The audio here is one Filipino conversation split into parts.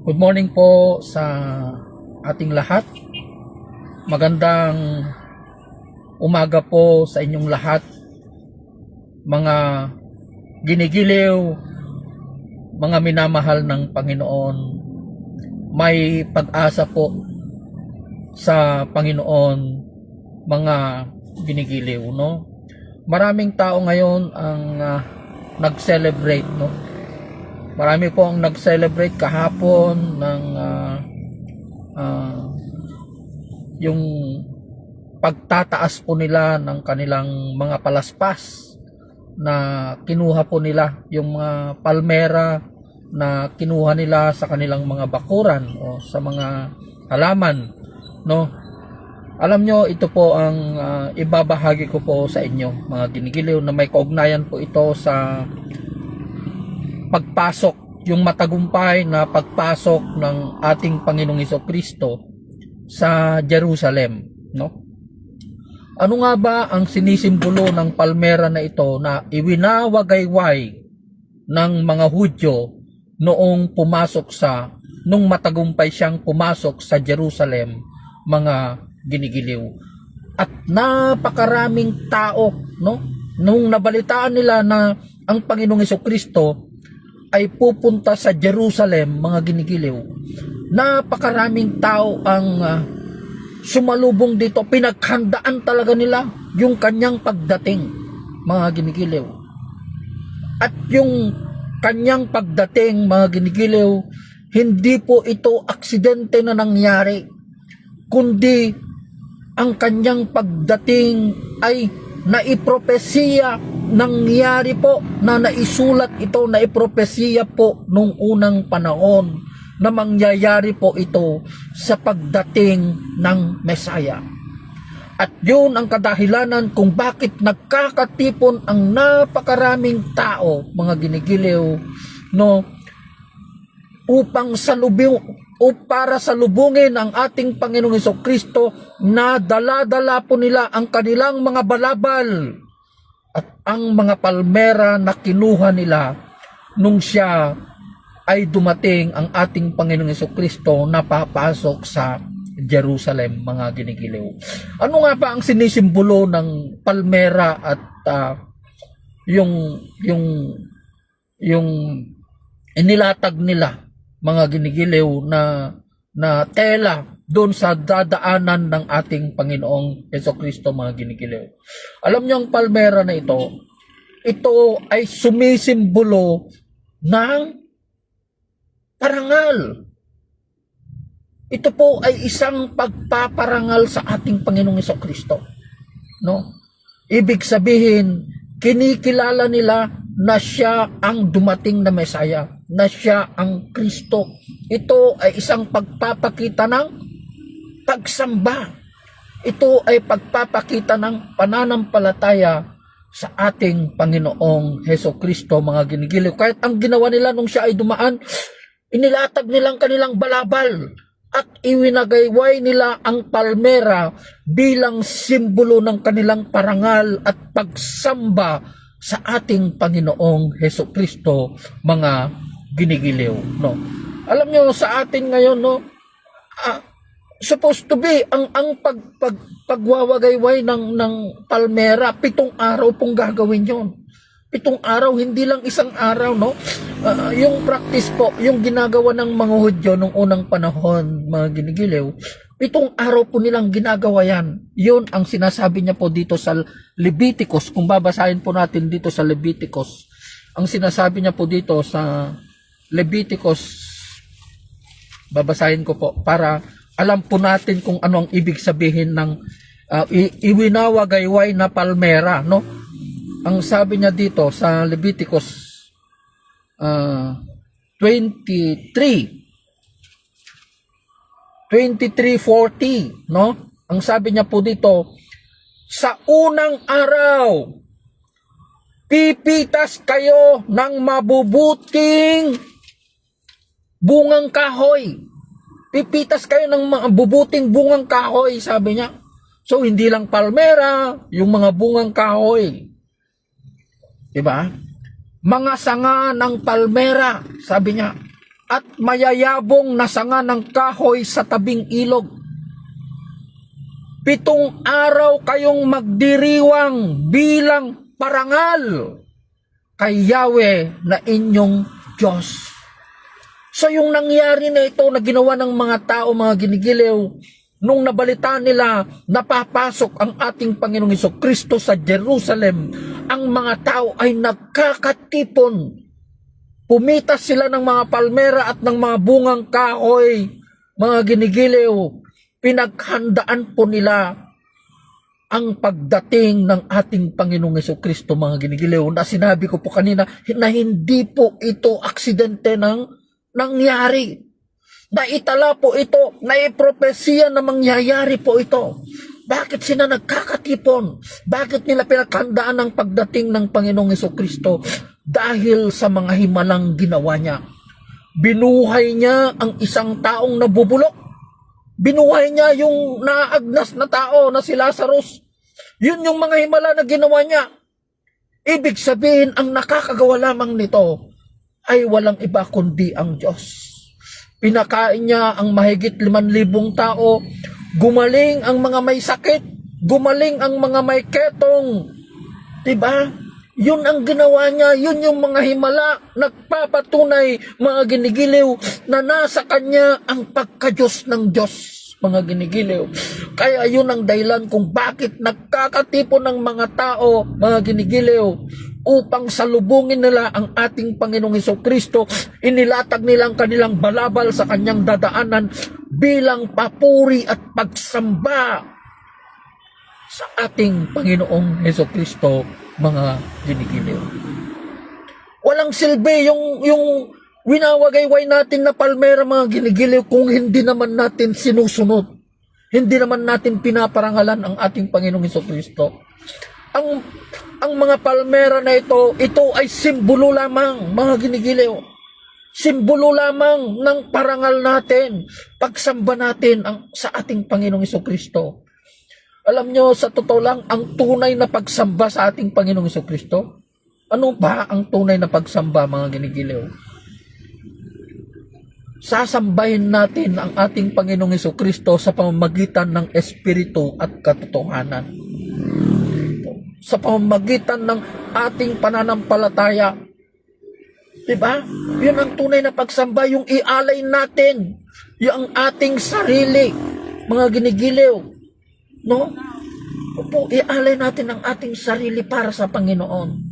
Good morning po sa ating lahat. Magandang umaga po sa inyong lahat, mga ginigiliw, mga minamahal ng Panginoon. May pag-asa po sa Panginoon, mga ginigiliw, no? Maraming tao ngayon ang nag-celebrate, no? Marami po ang nag-celebrate kahapon ng yung pagtataas po nila ng kanilang mga palaspas na kinuha po nila, yung mga palmera na kinuha nila sa kanilang mga bakuran o sa mga halaman, no? Alam nyo, ito po ang ibabahagi ko po sa inyo, mga ginigiliw, na may kaugnayan po ito sa pagpasok, yung matagumpay na pagpasok ng ating Panginoong Hesukristo sa Jerusalem, no? Ano nga ba ang sinisimbolo ng palmera na ito na iwinawagayway ng mga Hudyo noong nung matagumpay siyang pumasok sa Jerusalem, mga ginigiliw? At napakaraming tao, no? Nung nabalitaan nila na ang Panginoong Hesukristo ay pupunta sa Jerusalem, mga ginigiliw, napakaraming tao ang sumalubong dito. Pinaghandaan talaga nila yung kanyang pagdating, mga ginigiliw. At yung kanyang pagdating, mga ginigiliw, hindi po ito aksidente na nangyari, kundi ang kanyang pagdating ay naipropesiya, nangyari po, na naisulat ito, naipropesiya po nung unang panahon na mangyayari po ito sa pagdating ng Mesaya. At yun ang kadahilanan kung bakit nagkakatipon ang napakaraming tao, mga ginigiliw, no, para salubungin ang ating Panginoong Hesukristo, na dala-dala po nila ang kanilang mga balabal at ang mga palmera na kinuha nila nung siya ay dumating, ang ating Panginoong Hesukristo, na papasok sa Jerusalem, mga ginigiliw. Ano nga ba ang sinisimbolo ng palmera at yung inilatag nila, mga ginigiliw, na tela doon sa dadaanan ng ating Panginoong Hesukristo, mga ginigiliw? Alam niyo, ang palmera na ito ay sumisimbolo ng parangal. Ito po ay isang pagpaparangal sa ating Panginoong Hesukristo, no? Ibig sabihin, kinikilala nila na siya ang dumating na Mesaya, na siya ang Kristo. Ito ay isang pagpapakita ng pagsamba. Ito ay pagpapakita ng pananampalataya sa ating Panginoong Hesukristo, mga ginigiliw. Kahit ang ginawa nila nung siya ay dumaan, inilatag nilang kanilang balabal at iwinagayway nila ang palmera bilang simbolo ng kanilang parangal at pagsamba sa ating Panginoong Hesukristo, mga ginigiliw, no? Alam nyo, sa atin ngayon, no, supposed to be ang pagwawagayway ng palmera, 7 araw pong gagawin yon. 7 araw, hindi lang isang araw, no? Yung practice po, yung ginagawa ng mga Hudyo nung unang panahon, mga ginigiliw, 7 araw po nilang ginagawa yan. Yun ang sinasabi niya po dito sa Leviticus. Kung babasahin po natin dito sa Leviticus, ang sinasabi niya po dito sa Leviticus, babasahin ko po para alam po natin kung ano ang ibig sabihin ng iwinawagayway na palmera, no? Ang sabi niya dito sa Leviticus 23:40, no? Ang sabi niya po dito, sa unang araw, pipitas kayo ng mabubuting bungang kahoy. Pipitas kayo ng mabubuting bungang kahoy, sabi niya. So, hindi lang palmera, yung mga bungang kahoy. Diba? Mga sanga ng palmera, sabi niya. at mayayabong na sanga ng kahoy sa tabing ilog. 7 araw kayong magdiriwang bilang parangal kay Yahweh na inyong Diyos. So yung nangyari na ito na ginawa ng mga tao, mga ginigiliw, nung nabalita nila napapasok ang ating Panginoong Hesukristo sa Jerusalem, ang mga tao ay nagkakatipon. Pumitas sila ng mga palmera at ng mga bungang kahoy, mga ginigiliw. Pinaghandaan po nila ang pagdating ng ating Panginoong Hesukristo, mga ginigiliw, na sinabi ko po kanina na hindi po ito aksidente ng nangyari. Naitala po ito, naipropesiya na mangyayari po ito. Bakit sila nagkakatipon? Bakit nila pinaghandaan ang pagdating ng Panginoong Hesukristo? Dahil sa mga himalang ginawa niya. Binuhay niya ang isang taong nabubulok. Binuhay niya yung naagnas na tao na si Lazarus. Yun yung mga himala na ginawa niya. Ibig sabihin, ang nakakagawa lamang nito ay walang iba kundi ang Diyos. Pinakain niya ang mahigit 5,000 tao. Gumaling ang mga may sakit. Gumaling ang mga may ketong. Diba? Yun ang ginawa niya. Yun yung mga himala. Nagpapatunay, mga ginigiliw, na nasa kanya ang pagka-Diyos ng Diyos, mga ginigiliw. Kaya yun ang dahilan kung bakit nagkakatipon ng mga tao, mga ginigiliw, upang salubungin nila ang ating Panginoong Hesukristo. Inilatag nilang kanilang balabal sa kanyang dadaanan bilang papuri at pagsamba sa ating Panginoong Hesukristo, mga ginigiliw. Walang silbi yung winawagayway natin na palmera, mga ginigiliw, kung hindi naman natin sinusunod. Hindi naman natin pinaparangalan ang ating Panginoong Hesukristo. Ang mga palmera na ito ay simbolo lamang, mga ginigiliw. Simbolo lamang ng parangal natin, pagsamba natin sa ating Panginoong Hesukristo. Alam nyo, sa totoo lang, ang tunay na pagsamba sa ating Panginoong Hesukristo, ano ba ang tunay na pagsamba, mga ginigiliw? Sasambahin natin ang ating Panginoong Hesukristo sa pamamagitan ng Espiritu at katotohanan. Sa pamamagitan ng ating pananampalataya. Diba? Yun ang tunay na pagsamba, yung ialay natin, yung ating sarili, mga ginigiliw. No? Opo, ialay natin ang ating sarili para sa Panginoon.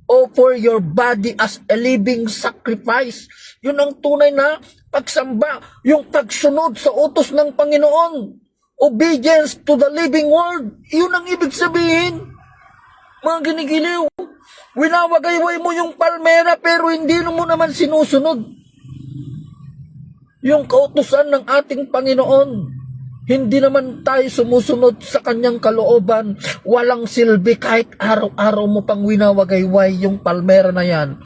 Offer your body as a living sacrifice. Yun ang tunay na pagsamba, yung pagsunod sa utos ng Panginoon. Obedience to the living word. Yun ang ibig sabihin. Mga ginigiliw, winawagayway mo yung palmera pero hindi mo naman sinusunod yung kautusan ng ating Panginoon. Hindi naman tayo sumusunod sa kanyang kalooban. Walang silbi kahit araw-araw mo pang winawagayway yung palmera na yan.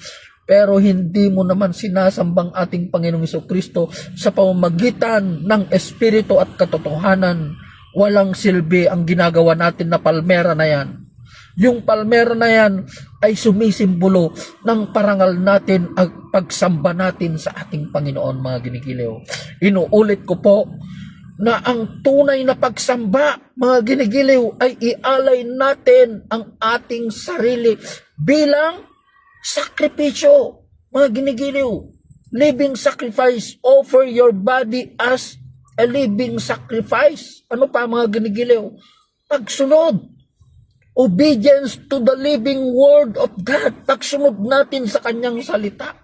Pero hindi mo naman sinasambang ating Panginoong Hesukristo sa pamamagitan ng Espiritu at katotohanan. Walang silbi ang ginagawa natin na palmera na yan. Yung palmera na yan ay sumisimbolo ng parangal natin at pagsamba natin sa ating Panginoon, mga ginigiliw. Inuulit ko po na ang tunay na pagsamba, mga ginigiliw, ay ialay natin ang ating sarili bilang sakripisyo, mga ginigiliw. Living sacrifice. Offer your body as a living sacrifice. Ano pa, mga ginigiliw? Pagsunod. Obedience to the living word of God. Pagsunod natin sa kanyang salita.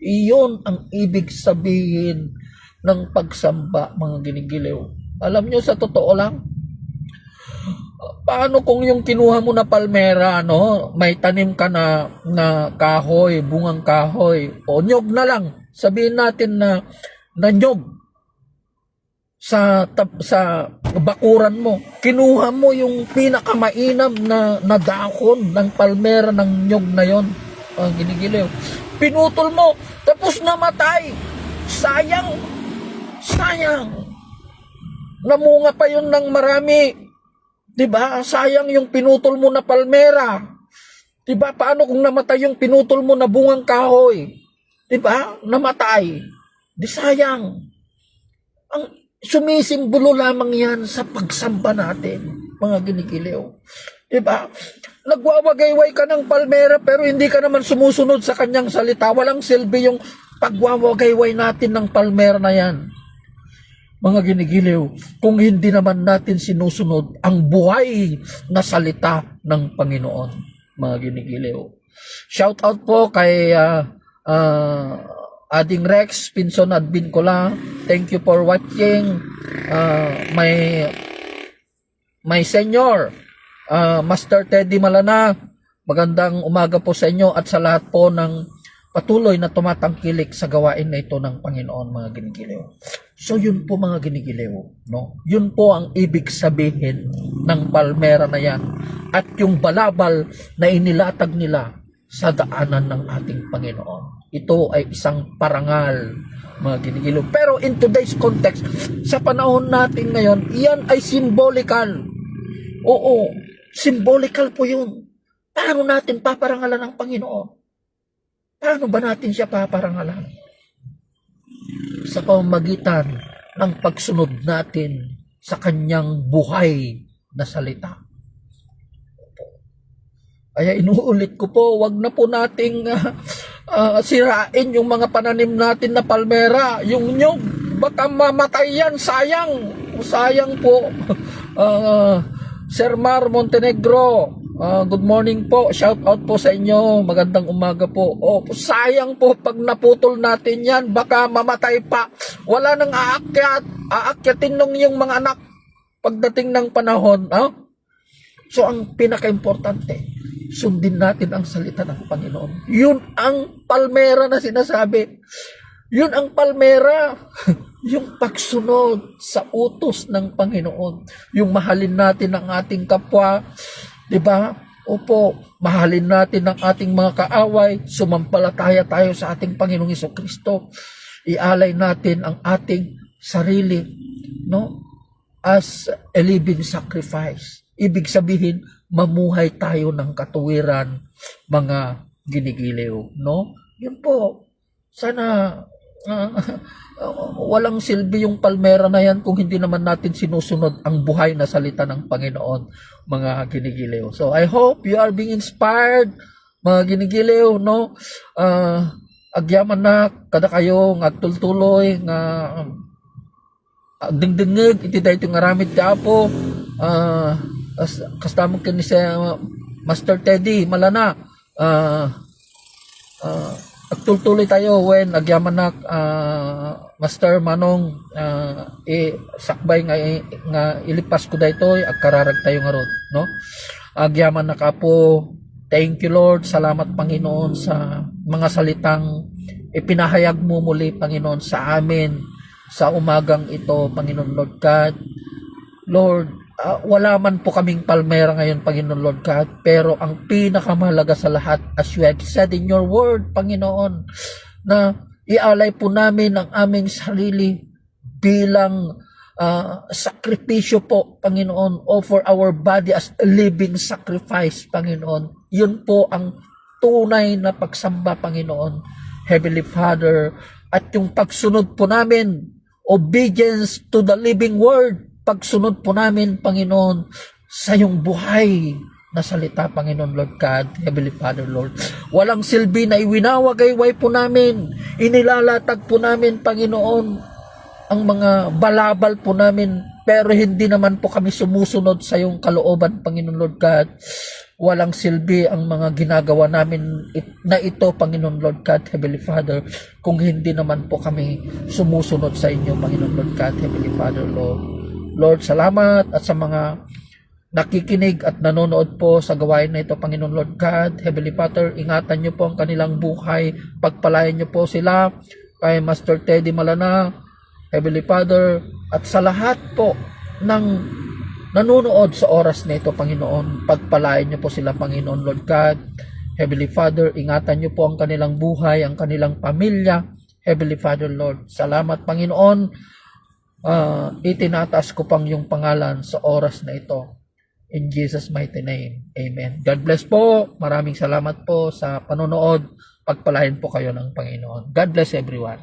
Iyon ang ibig sabihin ng pagsamba, mga ginigiliw. Alam nyo, sa totoo lang, paano kung yung kinuha mo na palmera, no, may tanim ka na kahoy, bungang kahoy, o nyog na lang, sabihin natin na nyog sa bakuran mo, kinuha mo yung pinakamainam na dahon ng palmera ng nyog na yon, ang ginigiliw, pinutol mo, tapos namatay, sayang, namunga pa yun ng marami, diba? Sayang yung pinutol mo na palmera, diba? Paano kung namatay yung pinutol mo na bungang kahoy, diba? Namatay, Di sayang. Ang sumisimbolo lamang yan sa pagsamba natin, mga ginigiliw. Diba? Nagwawagayway ka ng palmera pero hindi ka naman sumusunod sa kanyang salita. Walang silbi yung pagwawagayway natin ng palmera na yan. Mga ginigiliw, kung hindi naman natin sinusunod ang buhay na salita ng Panginoon, mga ginigiliw. Shout out po kay Ading Rex Pinson at Bincola. Thank you for watching. My senior, Master Teddy Malana. Magandang umaga po sa inyo at sa lahat po ng patuloy na tumatangkilik sa gawain na ito ng Panginoon, mga ginigiliw. So yun po, mga ginigiliw, no? Yun po ang ibig sabihin ng palmera na yan at yung balabal na inilatag nila sa daanan ng ating Panginoon. Ito ay isang parangal, mga ginigiliw. Pero in today's context, sa panahon natin ngayon, iyan ay symbolical. Oo, symbolical po yun. Paano natin paparangalan ng Panginoon? Paano ba natin siya paparangalan? Sa pamamagitan ng pagsunod natin sa kanyang buhay na salita. Kaya inuulit ko po, wag na po nating sirain yung mga pananim natin na palmera, yung nyug, baka mamatay yan, sayang. Sayang po. Sir Mar Montenegro, good morning po. Shout out po sa inyo. Magandang umaga po. Oh, sayang po pag naputol natin yan, baka mamatay pa. Wala nang aakyatin nung yung mga anak pagdating ng panahon. So ang pinaka-importante, sundin natin ang salita ng Panginoon. Yun ang palmera na sinasabi. Yun ang palmera. Yung pagsunod sa utos ng Panginoon. Yung mahalin natin ang ating kapwa. Diba? Opo, mahalin natin ang ating mga kaaway. Sumampalataya tayo sa ating Panginoong Hesukristo. Ialay natin ang ating sarili, no? As a living sacrifice. Ibig sabihin, mamuhay tayo ng katuwiran, mga ginigiliw, no? Yun po. Sana walang silbi yung palmera na yan kung hindi naman natin sinusunod ang buhay na salita ng Panginoon, mga ginigiliw. So I hope you are being inspired, mga ginigiliw, no? Agyaman na kada kayo nga tultuloy nga dingdingig iti dayto nga ramid ti Apo. Kastamog kini sa Master Teddy Malana. Agtultuloy tayo when agyaman na Master Manong sakbay nga ilipas ko daytoy agkararag tayo nga rod, no? Agyaman na kapo. Thank you, Lord. Salamat, Panginoon, sa mga salitang ipinahayag mo muli, Panginoon, sa amin sa umagang ito, Panginoon Lord God. Lord, wala man po kaming palmera ngayon, Panginoon Lord God, pero ang pinakamahalaga sa lahat, as you have said in your word, Panginoon, na ialay po namin ang aming sarili bilang sakripisyo po, Panginoon, offer our body as a living sacrifice, Panginoon. Yun po ang tunay na pagsamba, Panginoon, Heavenly Father, at yung pagsunod po namin, obedience to the living word, pagsunod po namin, Panginoon, sa iyong buhay na salita, Panginoon Lord God, Heavenly Father, Lord. Walang silbi na iwinawagayway po namin, inilalatag po namin, Panginoon, ang mga balabal po namin, pero hindi naman po kami sumusunod sa iyong kalooban, Panginoon Lord God. Walang silbi ang mga ginagawa namin na ito, Panginoon Lord God, Heavenly Father, kung hindi naman po kami sumusunod sa inyo, Panginoon Lord God, Heavenly Father, Lord. Lord, salamat at sa mga nakikinig at nanonood po sa gawain na ito, Panginoon Lord God, Heavenly Father, ingatan niyo po ang kanilang buhay, pagpalayan niyo po sila, kay Master Teddy Malana, Heavenly Father, at sa lahat po ng nanonood sa oras na ito, Panginoon, pagpalain niyo po sila, Panginoon Lord God, Heavenly Father, ingatan niyo po ang kanilang buhay, ang kanilang pamilya, Heavenly Father, Lord. Salamat, Panginoon. Itinataas ko pang yung pangalan sa oras na ito. In Jesus' mighty name. Amen. God bless po. Maraming salamat po sa panonood. Pagpalain po kayo ng Panginoon. God bless everyone.